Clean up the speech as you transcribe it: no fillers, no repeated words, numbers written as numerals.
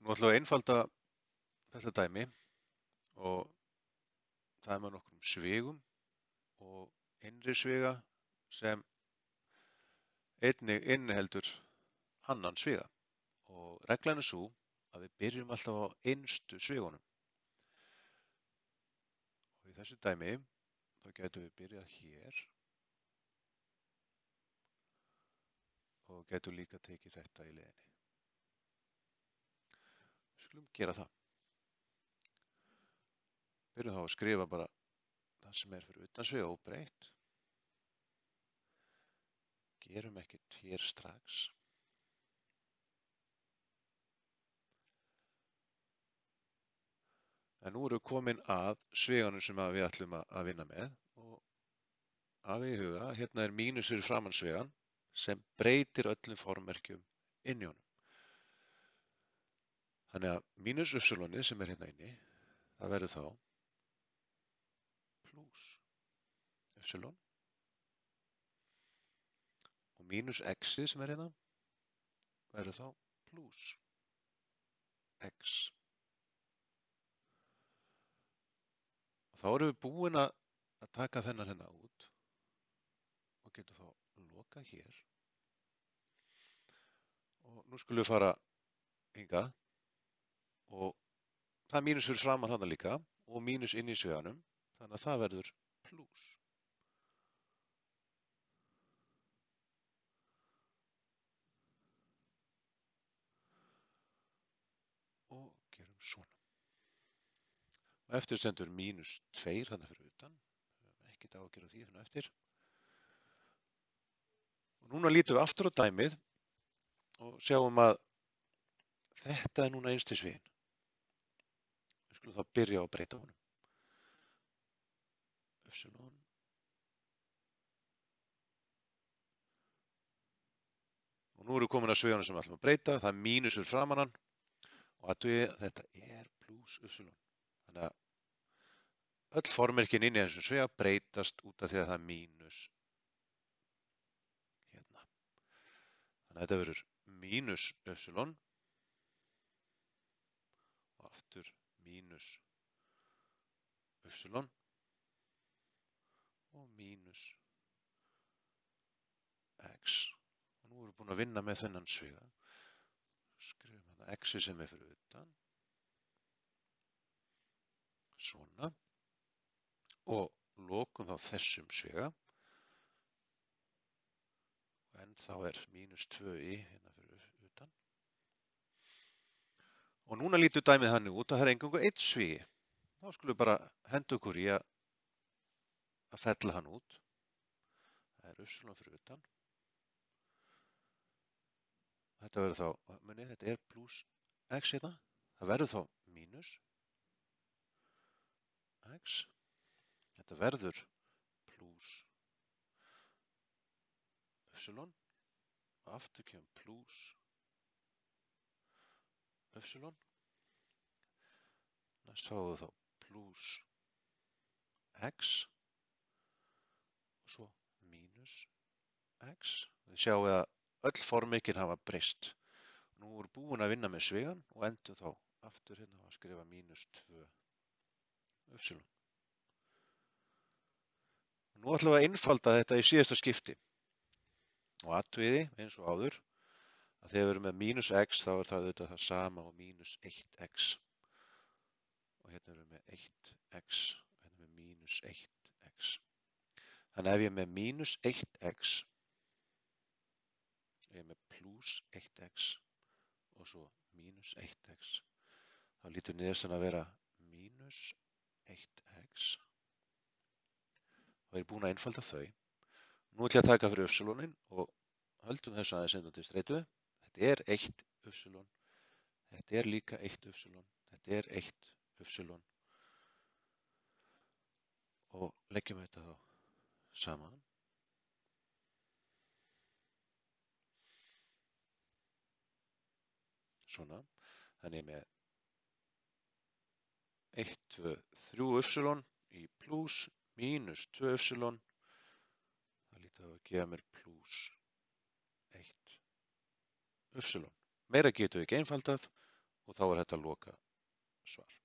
Nú ætlum við að einfalda þetta dæmi og það er með nokkrum svigum og innri sviga sem einnig inniheldur annan sviga. Og reglan er sú að við byrjum alltaf á innstu svigunum. Og í þessu dæmi þá getum við byrjað hér og getum líka tekið þetta í leiðinni. Við skulum gera það. Byrjum þá að skrifa bara það sem er fyrir utan sviga óbreytt. Gerum ekkert hér strax. En nú erum við komin að sviganum sem við ætlum að vinna með og hafið í huga, hérna er mínus fyrir framan svigan sem breytir öllum formerkjum inn í honum. Þannig að mínus upsilonið sem er hérna inni, það verður þá plús upsilon og mínus x-ið sem er hérna verður þá plús x. Og þá erum við búin að taka þennan hérna út og getum þá lokað hér. Og nú skulum við fara hingað og það er mínus fyrir framan hana líka og mínus inn í sviganum, þannig að það verður plús. Og gerum svona. Og eftir stendur mínus 2 þarna fyrir utan, ekkert ágjör á því fyrir eftir. Og núna lítum við aftur á dæmið og sjáum að þetta er núna innsti sviginn. Við skulum þá byrja á að breyta honum. Epsilon. Og nú erum við komin að sviganum sem við ætlum að breyta, það er mínus fyrir framan hann og þetta er plús epsilon. Þannig að öll formerkin inn í þessum sviga breytast út af því að það er mínus hérna. Þannig að þetta verður mínus epsilon og aftur mínus epsilon og mínus x. Og nú erum við búin að vinna með þennan sviga. Skrifum hérna x sem er fyrir utan. Svona. Og lokum þá þessum sviga. En þá er mínus 2i hérna fyrir utan. Og núna lítur dæmið þannig út að það er eingöngu einn svigi. Þá skulum við bara henda okkur í að fella hann út. Það er upsilon fyrir utan. Þetta verður þá, muni, þetta er plús x hérna. Það verður þá mínus x. Þetta verður plús epsilon og aftur kemur plús epsilon. Næst fáum við þá plús x og svo mínus x. Þið sjáum að öll formyrkin hafa breyst. Nú erum við búin að vinna með svigan og endum þá aftur hérna að skrifa mínus 2 epsilon. Nú ætlum við að einfalda þetta í síðasta skipti og athugiði eins og áður að þegar við erum með mínus x þá er það auðvitað það sama og mínus 1x og hérna erum við með 1x og hérna með mínus 1x. Þannig ef ég er með mínus 1x ég er með plús 1x og svo mínus 1x þá lítur niðurstaðan að vera mínus 1x. Þá er ég búin að einfalda þau. Nú ætlum ég að taka fyrir upsilonin og höldum þessu aðeins inn á til streitu. Þetta er 1 upsilon, þetta er líka 1 upsilon, þetta er 1 upsilon og leggjum þetta þá saman. Svona, þannig með 1, 2, 3 upsilon í plús mínus 2 upsilon, það lítur að gefa mér plús 1 upsilon. Meira getum við ekki einfaldað og þá er þetta loka svar.